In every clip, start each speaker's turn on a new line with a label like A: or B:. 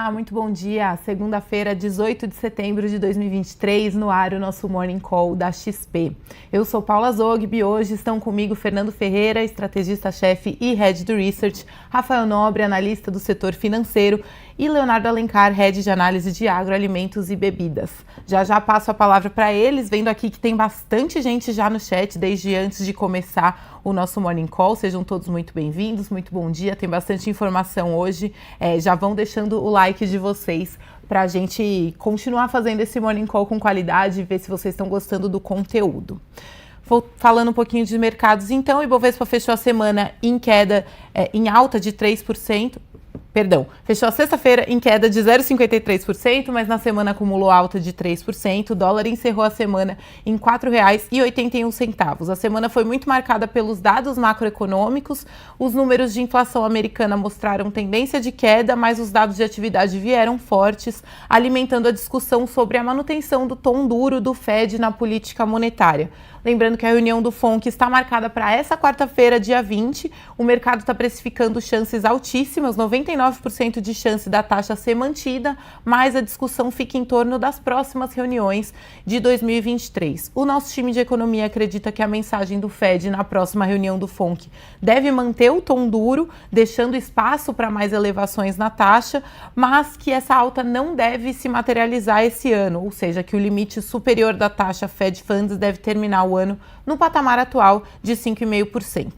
A: Olá, muito bom dia. Segunda-feira, 18 de setembro de 2023, no ar o nosso Morning Call da XP. Eu sou Paula Zogby e hoje estão comigo Fernando Ferreira, estrategista-chefe e Head do Research, Rafael Nobre, analista do setor financeiro, e Leonardo Alencar, Head de Análise de Agroalimentos e Bebidas. Já passo a palavra para eles, vendo aqui que tem bastante gente já no chat desde antes de começar o nosso Morning Call. Sejam todos muito bem-vindos, muito bom dia, tem bastante informação hoje. Já vão deixando o like de vocês para a gente continuar fazendo esse Morning Call com qualidade e ver se vocês estão gostando do conteúdo. Vou falando um pouquinho de mercados então. O Ibovespa fechou a semana em queda, em alta de 3%. Fechou a sexta-feira em queda de 0,53%, mas na semana acumulou alta de 3%. O dólar encerrou a semana em R$ 4,81. A semana foi muito marcada pelos dados macroeconômicos. Os números de inflação americana mostraram tendência de queda, mas os dados de atividade vieram fortes, alimentando a discussão sobre a manutenção do tom duro do Fed na política monetária. Lembrando que a reunião do FONC está marcada para essa quarta-feira, dia 20. O mercado está precificando chances altíssimas, 99% de chance da taxa ser mantida, mas a discussão fica em torno das próximas reuniões de 2023. O nosso time de economia acredita que a mensagem do Fed na próxima reunião do FONC deve manter o tom duro, deixando espaço para mais elevações na taxa, mas que essa alta não deve se materializar esse ano, ou seja, que o limite superior da taxa Fed Funds deve terminar o ano no patamar atual de 5,5%.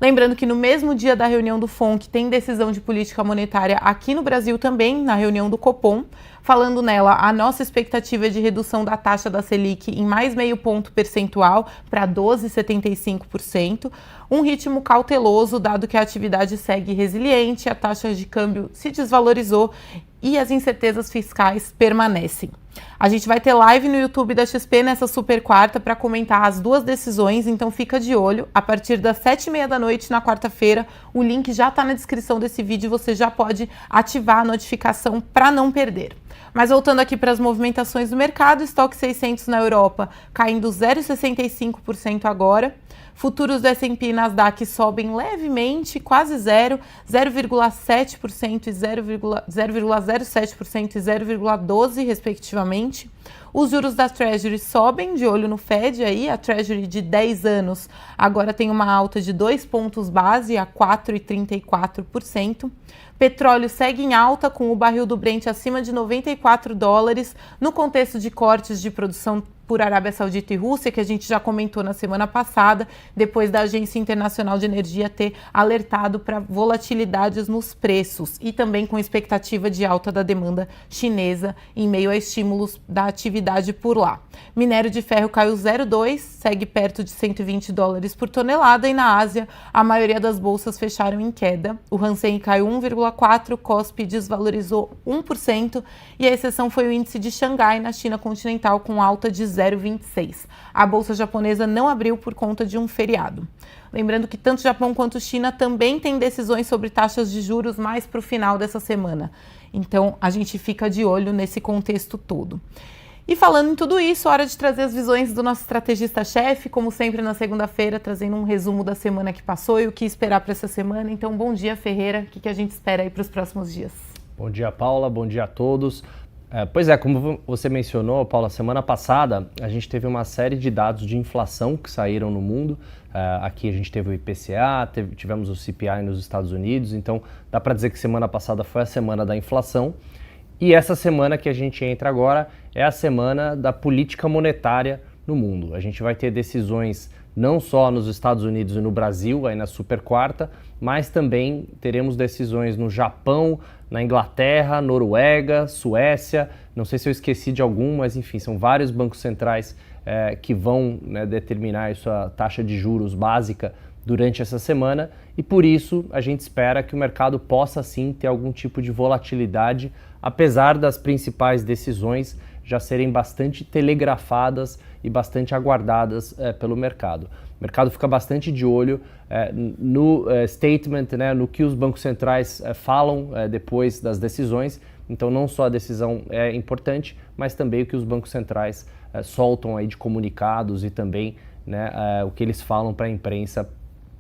A: Lembrando que no mesmo dia da reunião do FONC tem decisão de política monetária aqui no Brasil também, na reunião do Copom. Falando nela, a nossa expectativa é de redução da taxa da Selic em mais meio ponto percentual para 12,75%. Um ritmo cauteloso, dado que a atividade segue resiliente, a taxa de câmbio se desvalorizou e as incertezas fiscais permanecem. A gente vai ter live no YouTube da XP nessa super quarta para comentar as duas decisões, então fica de olho. A partir das 7h30 da noite na quarta-feira, o link já está na descrição desse vídeo, você já pode ativar a notificação para não perder. Mas voltando aqui para as movimentações do mercado, estoque 600 na Europa caindo 0,65% agora. Futuros do S&P e Nasdaq sobem levemente, quase 0,7% e 0,07% e 0,12% respectivamente. Os juros das Treasury sobem, de olho no Fed aí, a Treasury de 10 anos agora tem uma alta de 2 pontos base a 4,34%. Petróleo segue em alta, com o barril do Brent acima de $94, no contexto de cortes de produção por Arábia Saudita e Rússia, que a gente já comentou na semana passada, depois da Agência Internacional de Energia ter alertado para volatilidades nos preços e também com expectativa de alta da demanda chinesa em meio a estímulos da atividade por lá. Minério de ferro caiu 0,2, segue perto de $120 por tonelada, e na Ásia a maioria das bolsas fecharam em queda. O Hang Seng caiu 1,4%, o Kospi desvalorizou 1% e a exceção foi o índice de Xangai na China continental com alta de 0,26. A bolsa japonesa não abriu por conta de um feriado. Lembrando que tanto Japão quanto China também têm decisões sobre taxas de juros mais para o final dessa semana. Então a gente fica de olho nesse contexto todo. E falando em tudo isso, hora de trazer as visões do nosso estrategista-chefe, como sempre na segunda-feira, trazendo um resumo da semana que passou e o que esperar para essa semana. Então, bom dia, Ferreira. O que a gente espera aí para os próximos dias?
B: Bom dia, Paula. Bom dia a todos. Pois é, como você mencionou, Paula, semana passada a gente teve uma série de dados de inflação que saíram no mundo. Aqui a gente teve o IPCA, tivemos o CPI nos Estados Unidos, então dá para dizer que semana passada foi a semana da inflação. E essa semana que a gente entra agora é a semana da política monetária no mundo. A gente vai ter decisões não só nos Estados Unidos e no Brasil, aí na super quarta, mas também teremos decisões no Japão, na Inglaterra, Noruega, Suécia. Não sei se eu esqueci de algum, mas enfim, são vários bancos centrais que vão, determinar a sua taxa de juros básica durante essa semana, e por isso a gente espera que o mercado possa sim ter algum tipo de volatilidade, apesar das principais decisões já serem bastante telegrafadas e bastante aguardadas pelo mercado. O mercado fica bastante de olho no statement, no que os bancos centrais falam depois das decisões. Então não só a decisão é importante, mas também o que os bancos centrais soltam aí de comunicados e também o que eles falam para a imprensa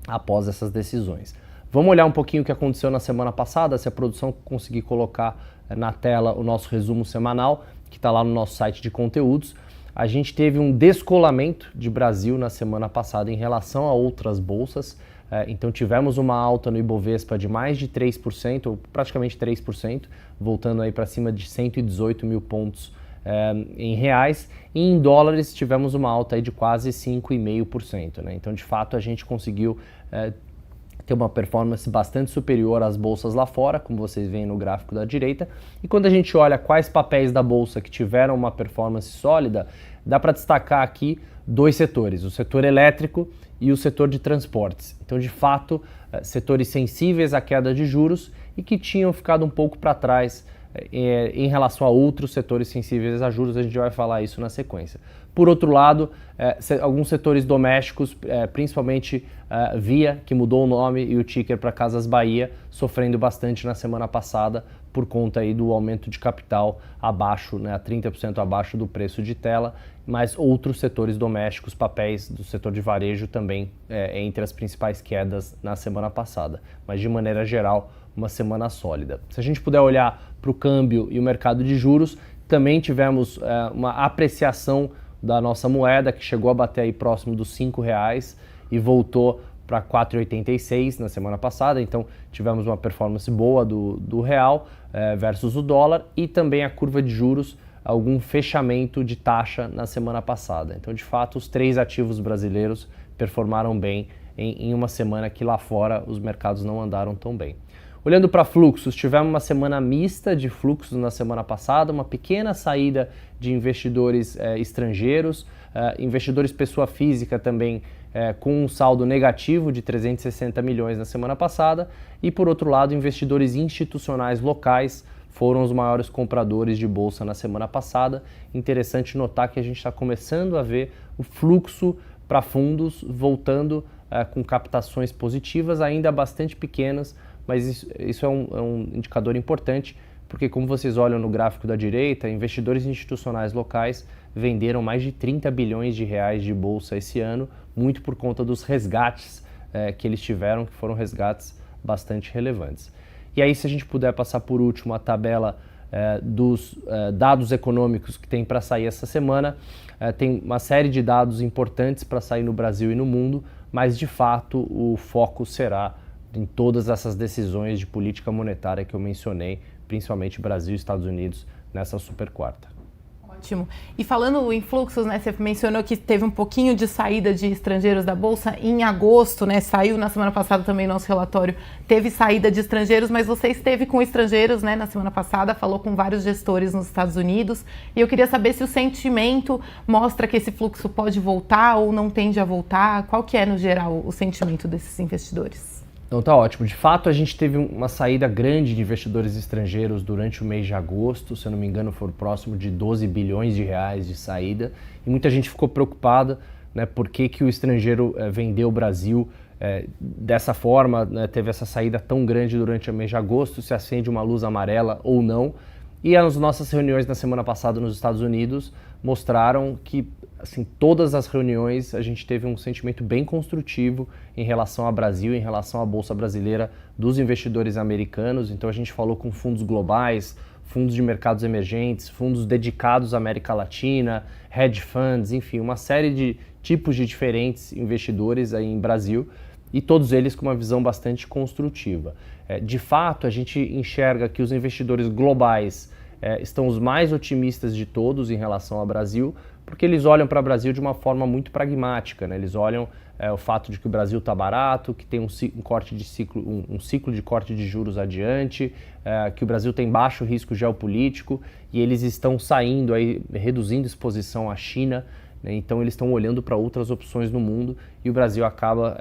B: após essas decisões. Vamos olhar um pouquinho o que aconteceu na semana passada, se a produção conseguir colocar na tela o nosso resumo semanal, que está lá no nosso site de conteúdos. A gente teve um descolamento de Brasil na semana passada em relação a outras bolsas. Então tivemos uma alta no Ibovespa de mais de 3%, ou praticamente 3%, voltando aí para cima de 118 mil pontos em reais, e em dólares tivemos uma alta aí de quase 5,5%, né? Então, de fato, a gente conseguiu ter uma performance bastante superior às bolsas lá fora, como vocês veem no gráfico da direita. E quando a gente olha quais papéis da bolsa que tiveram uma performance sólida, dá para destacar aqui dois setores, o setor elétrico e o setor de transportes. Então, de fato, setores sensíveis à queda de juros e que tinham ficado um pouco para trás em relação a outros setores sensíveis a juros. A gente vai falar isso na sequência. Por outro lado, alguns setores domésticos, principalmente Via, que mudou o nome e o ticker para Casas Bahia, sofrendo bastante na semana passada por conta aí do aumento de capital abaixo, né, 30% abaixo do preço de tela, mas outros setores domésticos, papéis do setor de varejo também entre as principais quedas na semana passada. Mas de maneira geral, uma semana sólida. Se a gente puder olhar para o câmbio e o mercado de juros, também tivemos uma apreciação da nossa moeda, que chegou a bater aí próximo dos R$5 e voltou para 4,86 na semana passada. Então tivemos uma performance boa do real versus o dólar, e também a curva de juros, algum fechamento de taxa na semana passada. Então, de fato, os três ativos brasileiros performaram bem em uma semana que lá fora os mercados não andaram tão bem. Olhando para fluxos, tivemos uma semana mista de fluxos na semana passada, uma pequena saída de investidores estrangeiros, investidores pessoa física também com um saldo negativo de 360 milhões na semana passada, e por outro lado, investidores institucionais locais foram os maiores compradores de bolsa na semana passada. Interessante notar que a gente está começando a ver o fluxo para fundos voltando com captações positivas, ainda bastante pequenas, mas isso é um indicador importante, porque como vocês olham no gráfico da direita, investidores institucionais locais venderam mais de 30 bilhões de reais de bolsa esse ano, muito por conta dos resgates que eles tiveram, que foram resgates bastante relevantes. E aí, se a gente puder passar por último a tabela dos dados econômicos que tem para sair essa semana, tem uma série de dados importantes para sair no Brasil e no mundo, mas de fato o foco será em todas essas decisões de política monetária que eu mencionei, principalmente Brasil e Estados Unidos, nessa super quarta.
A: Ótimo. E falando em fluxos, né, você mencionou que teve um pouquinho de saída de estrangeiros da Bolsa em agosto, né, saiu na semana passada também nosso relatório, teve saída de estrangeiros, mas você esteve com estrangeiros, né, na semana passada, falou com vários gestores nos Estados Unidos, e eu queria saber se o sentimento mostra que esse fluxo pode voltar ou não tende a voltar, qual que é, no geral, o sentimento desses investidores?
B: Então tá ótimo. De fato, a gente teve uma saída grande de investidores estrangeiros durante o mês de agosto, se eu não me engano foram próximo de 12 bilhões de reais de saída, e muita gente ficou preocupada, né, por que o estrangeiro vendeu o Brasil dessa forma, né, teve essa saída tão grande durante o mês de agosto, se acende uma luz amarela ou não. E as nossas reuniões na semana passada nos Estados Unidos mostraram que, assim, todas as reuniões a gente teve um sentimento bem construtivo em relação ao Brasil, em relação à Bolsa Brasileira dos investidores americanos. Então a gente falou com fundos globais, fundos de mercados emergentes, fundos dedicados à América Latina, hedge funds, enfim, uma série de tipos de diferentes investidores aí em Brasil, e todos eles com uma visão bastante construtiva. De fato, a gente enxerga que os investidores globais estão os mais otimistas de todos em relação ao Brasil, porque eles olham para o Brasil de uma forma muito pragmática, né? Eles olham o fato de que o Brasil está barato, que tem um ciclo de corte de juros adiante, que o Brasil tem baixo risco geopolítico, e eles estão saindo, aí, reduzindo exposição à China, né? Então eles estão olhando para outras opções no mundo, e o Brasil acaba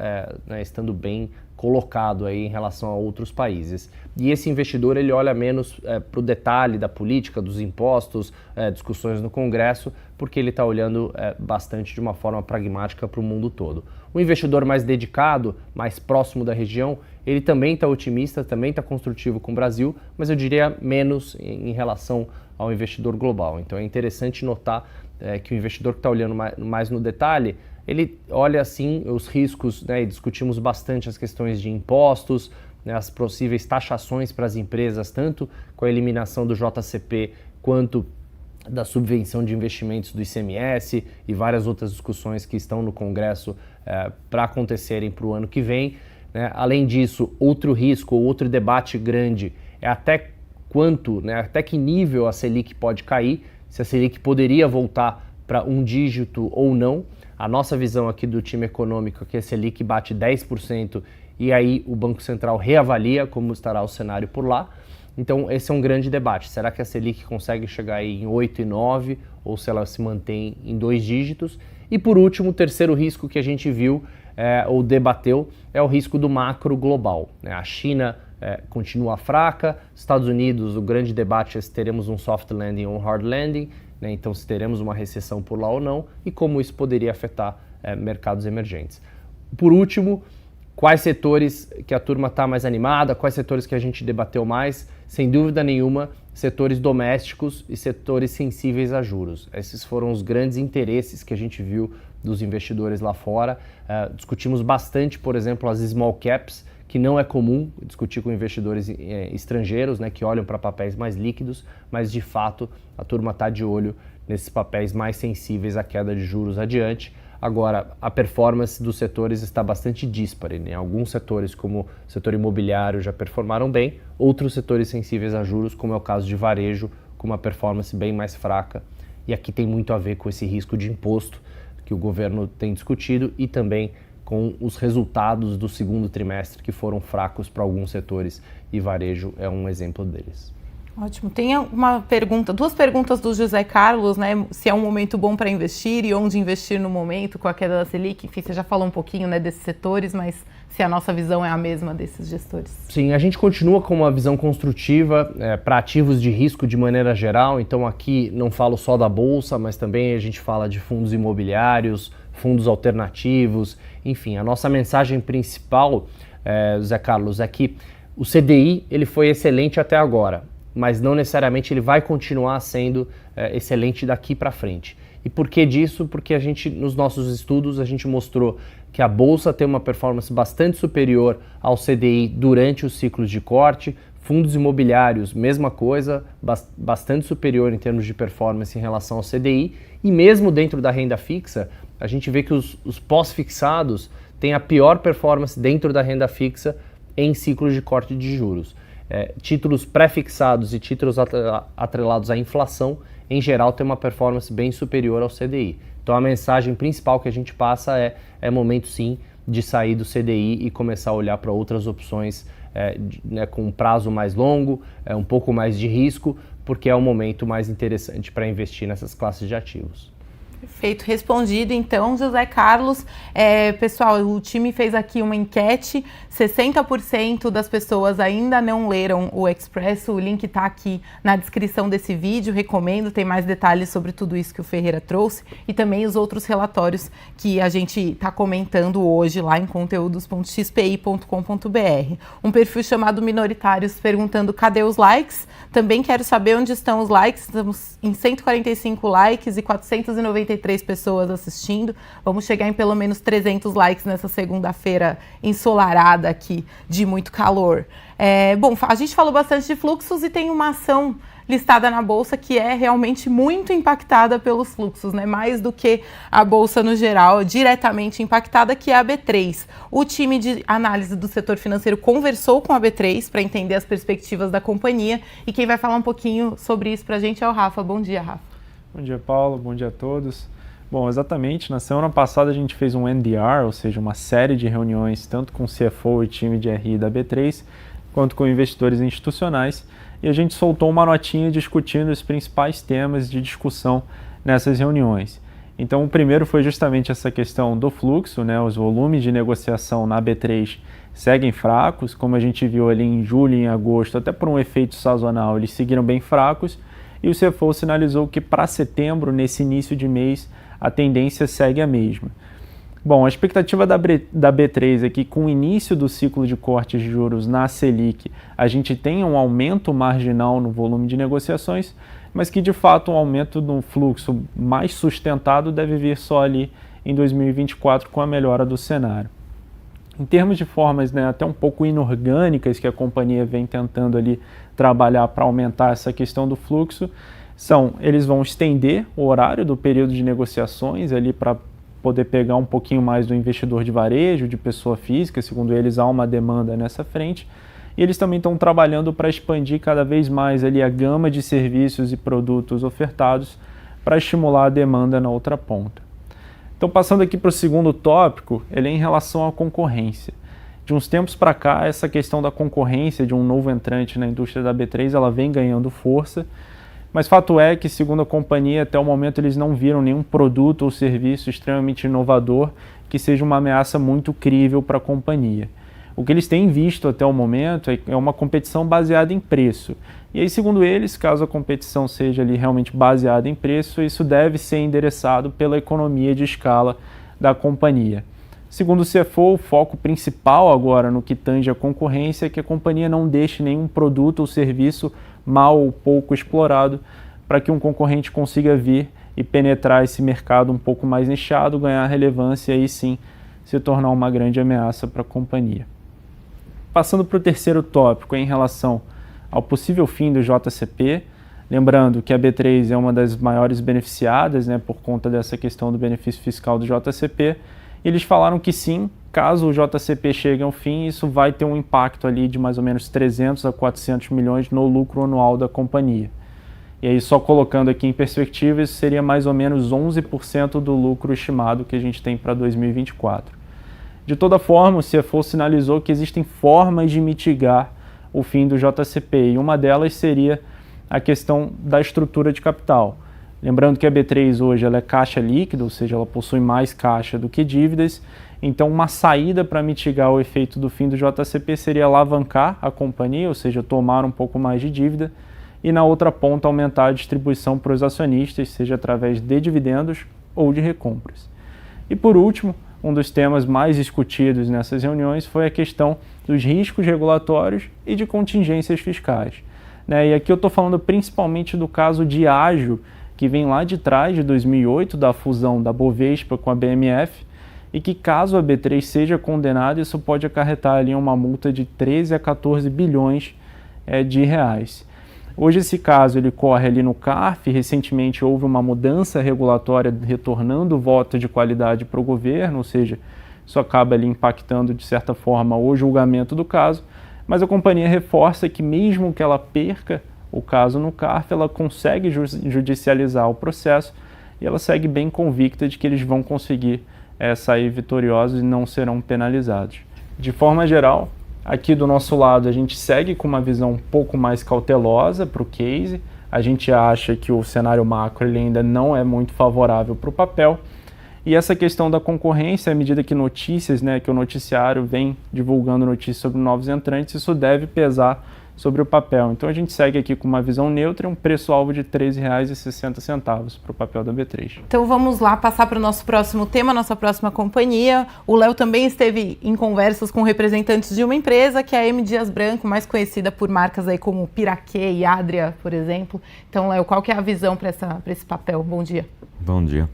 B: estando bem colocado aí em relação a outros países. E esse investidor, ele olha menos para o detalhe da política, dos impostos, discussões no Congresso, porque ele está olhando bastante de uma forma pragmática para o mundo todo. O investidor mais dedicado, mais próximo da região, ele também está otimista, também está construtivo com o Brasil, mas eu diria menos em relação ao investidor global. Então é interessante notar que o investidor que está olhando mais no detalhe, ele olha assim os riscos, né, e discutimos bastante as questões de impostos, né, as possíveis taxações para as empresas, tanto com a eliminação do JCP quanto da subvenção de investimentos do ICMS e várias outras discussões que estão no Congresso para acontecerem para o ano que vem, né? Além disso, outro risco, outro debate grande é até quanto, né, até que nível a Selic pode cair, se a Selic poderia voltar para um dígito ou não. A nossa visão aqui do time econômico é que a Selic bate 10% e aí o Banco Central reavalia como estará o cenário por lá. Então esse é um grande debate. Será que a Selic consegue chegar aí em 8 e 9 ou se ela se mantém em 2 dígitos? E por último, o terceiro risco que a gente viu ou debateu é o risco do macro global, né? A China continua fraca, Estados Unidos, o grande debate é se teremos um soft landing ou um hard landing, né? Então se teremos uma recessão por lá ou não e como isso poderia afetar mercados emergentes. Por último, quais setores que a turma está mais animada, quais setores que a gente debateu mais? Sem dúvida nenhuma, setores domésticos e setores sensíveis a juros. Esses foram os grandes interesses que a gente viu dos investidores lá fora. Discutimos bastante, por exemplo, as small caps, que não é comum discutir com investidores estrangeiros, né, que olham para papéis mais líquidos, mas de fato a turma está de olho nesses papéis mais sensíveis à queda de juros adiante. Agora, a performance dos setores está bastante díspare, né? Alguns setores, como o setor imobiliário, já performaram bem, outros setores sensíveis a juros, como é o caso de varejo, com uma performance bem mais fraca. E aqui tem muito a ver com esse risco de imposto que o governo tem discutido e também com os resultados do segundo trimestre que foram fracos para alguns setores e varejo é um exemplo deles.
A: Ótimo. Tem uma pergunta, duas perguntas do José Carlos, né? Se é um momento bom para investir e onde investir no momento com a queda da Selic. Enfim, você já falou um pouquinho, né, desses setores, mas se a nossa visão é a mesma desses gestores.
B: Sim, a gente continua com uma visão construtiva para ativos de risco de maneira geral. Então aqui não falo só da Bolsa, mas também a gente fala de fundos imobiliários, fundos alternativos. Enfim, a nossa mensagem principal, José Carlos, é que o CDI ele foi excelente até agora, mas não necessariamente ele vai continuar sendo excelente daqui para frente. E por que disso? Porque a gente, nos nossos estudos, a gente mostrou que a Bolsa tem uma performance bastante superior ao CDI durante os ciclos de corte, fundos imobiliários, mesma coisa, bastante superior em termos de performance em relação ao CDI, e mesmo dentro da renda fixa, a gente vê que os pós-fixados têm a pior performance dentro da renda fixa em ciclos de corte de juros. Títulos pré-fixados e títulos atrelados à inflação, em geral, têm uma performance bem superior ao CDI. Então a mensagem principal que a gente passa é momento sim de sair do CDI e começar a olhar para outras opções com um prazo mais longo, um pouco mais de risco, porque é o momento mais interessante para investir nessas classes de ativos.
A: Perfeito, respondido então, José Carlos. Pessoal, o time fez aqui uma enquete, 60% das pessoas ainda não leram o Expresso, o link está aqui na descrição desse vídeo, recomendo, tem mais detalhes sobre tudo isso que o Ferreira trouxe e também os outros relatórios que a gente está comentando hoje lá em conteúdos.xpi.com.br. Um perfil chamado Minoritários perguntando cadê os likes, também quero saber onde estão os likes, estamos em 145 likes e 493 pessoas assistindo. Vamos chegar em pelo menos 300 likes nessa segunda-feira ensolarada aqui, de muito calor. Bom, a gente falou bastante de fluxos e tem uma ação listada na Bolsa que é realmente muito impactada pelos fluxos, né? Mais do que a Bolsa no geral, diretamente impactada, que é a B3. O time de análise do setor financeiro conversou com a B3 para entender as perspectivas da companhia e quem vai falar um pouquinho sobre isso para a gente é o Rafa. Bom dia, Rafa.
C: Bom dia, Paulo. Bom dia a todos. Bom, exatamente, na semana passada a gente fez um NDR, ou seja, uma série de reuniões tanto com o CFO e time de RI da B3, quanto com investidores institucionais, e a gente soltou uma notinha discutindo os principais temas de discussão nessas reuniões. Então, o primeiro foi justamente essa questão do fluxo, né? Os volumes de negociação na B3 seguem fracos, como a gente viu ali em julho e em agosto, até por um efeito sazonal, eles seguiram bem fracos, e o CFO sinalizou que para setembro, nesse início de mês, a tendência segue a mesma. Bom, a expectativa da B3 é que com o início do ciclo de cortes de juros na Selic, a gente tenha um aumento marginal no volume de negociações, mas que de fato um aumento no fluxo mais sustentado deve vir só ali em 2024 com a melhora do cenário. Em termos de formas, né, até um pouco inorgânicas que a companhia vem tentando ali trabalhar para aumentar essa questão do fluxo, eles vão estender o horário do período de negociações ali para poder pegar um pouquinho mais do investidor de varejo, de pessoa física, segundo eles há uma demanda nessa frente, e eles também estão trabalhando para expandir cada vez mais ali a gama de serviços e produtos ofertados para estimular a demanda na outra ponta. Então, passando aqui para o segundo tópico, ele é em relação à concorrência. De uns tempos para cá, essa questão da concorrência de um novo entrante na indústria da B3, ela vem ganhando força, mas fato é que, segundo a companhia, até o momento eles não viram nenhum produto ou serviço extremamente inovador que seja uma ameaça muito crível para a companhia. O que eles têm visto até o momento é uma competição baseada em preço. E aí, segundo eles, caso a competição seja ali realmente baseada em preço, isso deve ser endereçado pela economia de escala da companhia. Segundo o CFO, o foco principal agora no que tange a concorrência é que a companhia não deixe nenhum produto ou serviço mal ou pouco explorado para que um concorrente consiga vir e penetrar esse mercado um pouco mais nichado, ganhar relevância e aí sim se tornar uma grande ameaça para a companhia. Passando para o terceiro tópico em relação ao possível fim do JCP, lembrando que a B3 é uma das maiores beneficiadas, né, por conta dessa questão do benefício fiscal do JCP, eles falaram que sim, caso o JCP chegue ao fim, isso vai ter um impacto ali de mais ou menos 300 a 400 milhões no lucro anual da companhia. E aí, só colocando aqui em perspectiva, isso seria mais ou menos 11% do lucro estimado que a gente tem para 2024. De toda forma, o CFO sinalizou que existem formas de mitigar o fim do JCP, e uma delas seria a questão da estrutura de capital. Lembrando que a B3 hoje ela é caixa líquida, ou seja, ela possui mais caixa do que dívidas, então uma saída para mitigar o efeito do fim do JCP seria alavancar a companhia, ou seja, tomar um pouco mais de dívida, e na outra ponta aumentar a distribuição para os acionistas, seja através de dividendos ou de recompras. E por último, um dos temas mais discutidos nessas reuniões foi a questão dos riscos regulatórios e de contingências fiscais. E aqui eu estou falando principalmente do caso Diageo, que vem lá de trás, de 2008, da fusão da Bovespa com a BMF, e que caso a B3 seja condenada, isso pode acarretar ali uma multa de 13 a 14 bilhões de reais. Hoje esse caso ele corre ali no CARF, recentemente houve uma mudança regulatória retornando o voto de qualidade para o governo, ou seja, isso acaba ali impactando de certa forma o julgamento do caso, mas a companhia reforça que mesmo que ela perca o caso no CARF, ela consegue judicializar o processo e ela segue bem convicta de que eles vão conseguir sair vitoriosos e não serão penalizados. De forma geral, aqui do nosso lado a gente segue com uma visão um pouco mais cautelosa para o case, a gente acha que o cenário macro ele ainda não é muito favorável para o papel, e essa questão da concorrência, à medida que notícias, que o noticiário vem divulgando notícias sobre novos entrantes, isso deve pesar sobre o papel. Então a gente segue aqui com uma visão neutra e um preço-alvo de R$ 13,60 para o papel da B3.
A: Então vamos lá passar para o nosso próximo tema, nossa próxima companhia. O Léo também esteve em conversas com representantes de uma empresa, que é a M. Dias Branco, mais conhecida por marcas aí como Piraquê e Adria, por exemplo. Então, Léo, qual que é a visão para esse papel? Bom dia.
D: Bom dia.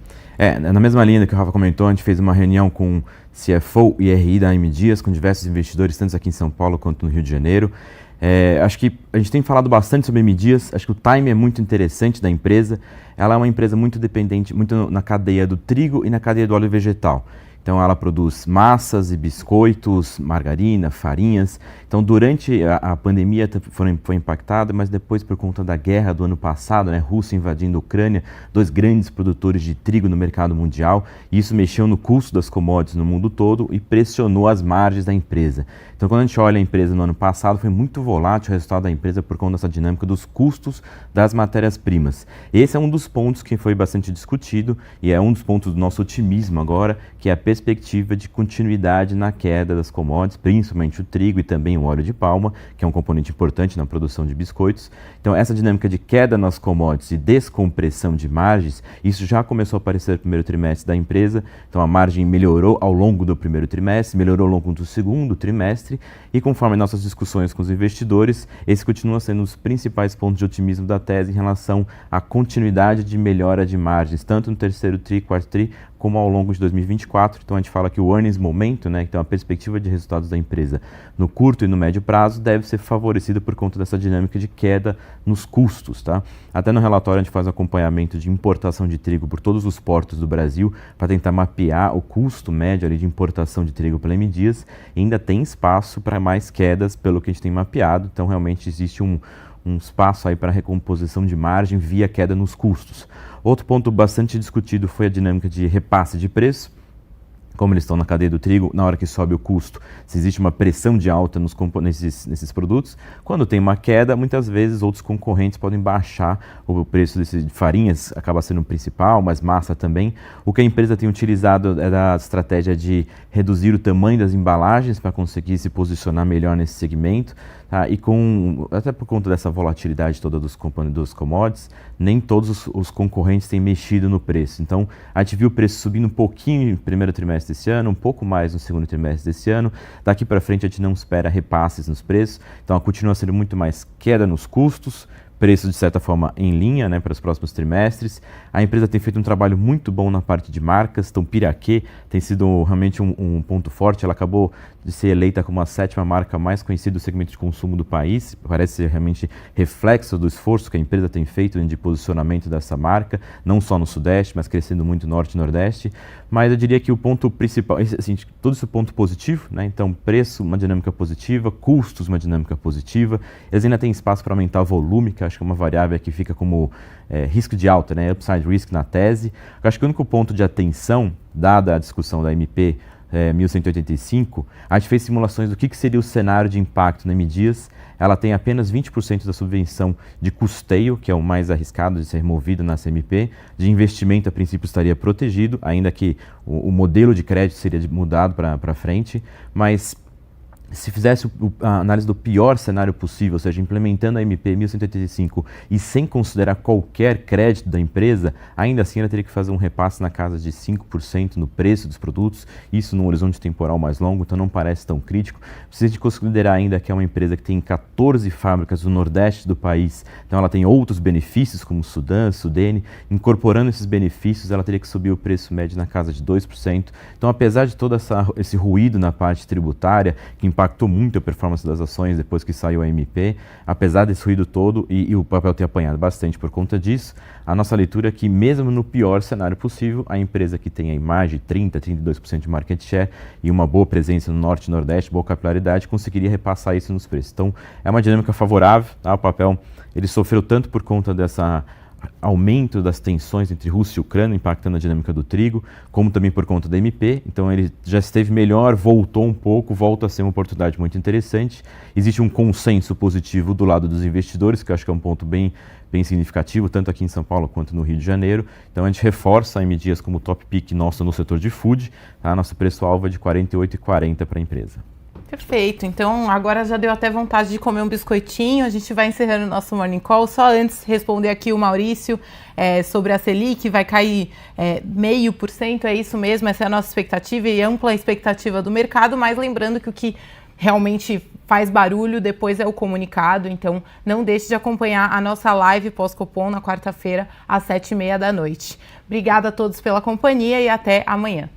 D: Na mesma linha que o Rafa comentou, a gente fez uma reunião com CFO e RI da M. Dias, com diversos investidores, tanto aqui em São Paulo quanto no Rio de Janeiro. Acho que a gente tem falado bastante sobre a M. Dias, acho que o time é muito interessante da empresa. Ela é uma empresa muito dependente, muito na cadeia do trigo e na cadeia do óleo vegetal. Então ela produz massas e biscoitos, margarina, farinhas. Então durante a pandemia foi impactada, mas depois por conta da guerra do ano passado, Rússia invadindo a Ucrânia, dois grandes produtores de trigo no mercado mundial, e isso mexeu no custo das commodities no mundo todo e pressionou as margens da empresa. Então quando a gente olha a empresa no ano passado, foi muito volátil o resultado da empresa por conta dessa dinâmica dos custos das matérias-primas. Esse é um dos pontos que foi bastante discutido e é um dos pontos do nosso otimismo agora, que é a perspectiva de continuidade na queda das commodities, principalmente o trigo e também o óleo de palma, que é um componente importante na produção de biscoitos. Então essa dinâmica de queda nas commodities e descompressão de margens, isso já começou a aparecer no primeiro trimestre da empresa. Então a margem melhorou ao longo do primeiro trimestre, melhorou ao longo do segundo trimestre, e conforme nossas discussões com os investidores, esse continua sendo um dos principais pontos de otimismo da tese em relação à continuidade de melhora de margens, tanto no terceiro tri, quarto tri, como ao longo de 2024. Então a gente fala que o earnings momento, né, então a perspectiva de resultados da empresa no curto e no médio prazo deve ser favorecida por conta dessa dinâmica de queda nos custos, tá? Até no relatório a gente faz um acompanhamento de importação de trigo por todos os portos do Brasil para tentar mapear o custo médio ali de importação de trigo pela M. Dias, e ainda tem espaço para mais quedas pelo que a gente tem mapeado, então realmente existe um espaço aí para recomposição de margem via queda nos custos. Outro ponto bastante discutido foi a dinâmica de repasse de preço. Como eles estão na cadeia do trigo, na hora que sobe o custo, se existe uma pressão de alta nesses produtos, quando tem uma queda, muitas vezes outros concorrentes podem baixar o preço de farinhas, acaba sendo o principal, mas massa também. O que a empresa tem utilizado é a estratégia de reduzir o tamanho das embalagens para conseguir se posicionar melhor nesse segmento, tá? E até por conta dessa volatilidade toda dos commodities, nem todos os concorrentes têm mexido no preço. Então, a gente viu o preço subindo um pouquinho no primeiro trimestre desse ano, um pouco mais no segundo trimestre desse ano. Daqui para frente a gente não espera repasses nos preços, então continua sendo muito mais queda nos custos, preço de certa forma em linha, né, para os próximos trimestres. A empresa tem feito um trabalho muito bom na parte de marcas, então Piraquê tem sido realmente um ponto forte. Ela acabou de ser eleita como a 7ª marca mais conhecida do segmento de consumo do país. Parece ser realmente reflexo do esforço que a empresa tem feito de posicionamento dessa marca, não só no Sudeste, mas crescendo muito no Norte e Nordeste. Mas eu diria que o ponto principal, assim, todo esse ponto positivo, né? Então preço, uma dinâmica positiva, custos, uma dinâmica positiva. Eles ainda têm espaço para aumentar o volume, que eu acho que é uma variável que fica como risco de alta, né? Upside risk na tese. Eu acho que o único ponto de atenção, dada a discussão da MP 1185, a gente fez simulações do que seria o cenário de impacto na M. Dias. Ela tem apenas 20% da subvenção de custeio, que é o mais arriscado de ser removido na CMP. De investimento, a princípio, estaria protegido, ainda que o modelo de crédito seria mudado para frente, mas se fizesse a análise do pior cenário possível, ou seja, implementando a MP 1185 e sem considerar qualquer crédito da empresa, ainda assim ela teria que fazer um repasse na casa de 5% no preço dos produtos, isso num horizonte temporal mais longo, então não parece tão crítico. Precisa de considerar ainda que é uma empresa que tem 14 fábricas no Nordeste do país, então ela tem outros benefícios como Sudã, Sudene. Incorporando esses benefícios, ela teria que subir o preço médio na casa de 2%. Então, apesar de todo esse ruído na parte tributária, que impactou muito a performance das ações depois que saiu a MP, apesar desse ruído todo e o papel ter apanhado bastante por conta disso, a nossa leitura é que mesmo no pior cenário possível, a empresa que tem aí mais de 30%, 32% de market share e uma boa presença no Norte e Nordeste, boa capilaridade, conseguiria repassar isso nos preços. Então, é uma dinâmica favorável, tá? O papel ele sofreu tanto por conta dessa aumento das tensões entre Rússia e Ucrânia, impactando a dinâmica do trigo, como também por conta da MP. Então ele já esteve melhor, voltou um pouco, volta a ser uma oportunidade muito interessante. Existe um consenso positivo do lado dos investidores, que eu acho que é um ponto bem significativo, tanto aqui em São Paulo quanto no Rio de Janeiro. Então a gente reforça a M. Dias como top pick nosso no setor de food, tá? Nosso preço-alvo é de R$ 48,40 para a empresa.
A: Perfeito, então agora já deu até vontade de comer um biscoitinho. A gente vai encerrando o nosso Morning Call. Só antes responder aqui o Maurício sobre a Selic, vai cair 0,5%, é isso mesmo, essa é a nossa expectativa e ampla expectativa do mercado, mas lembrando que o que realmente faz barulho depois é o comunicado, então não deixe de acompanhar a nossa live pós-Copom na quarta-feira às 7h30 da noite. Obrigada a todos pela companhia e até amanhã.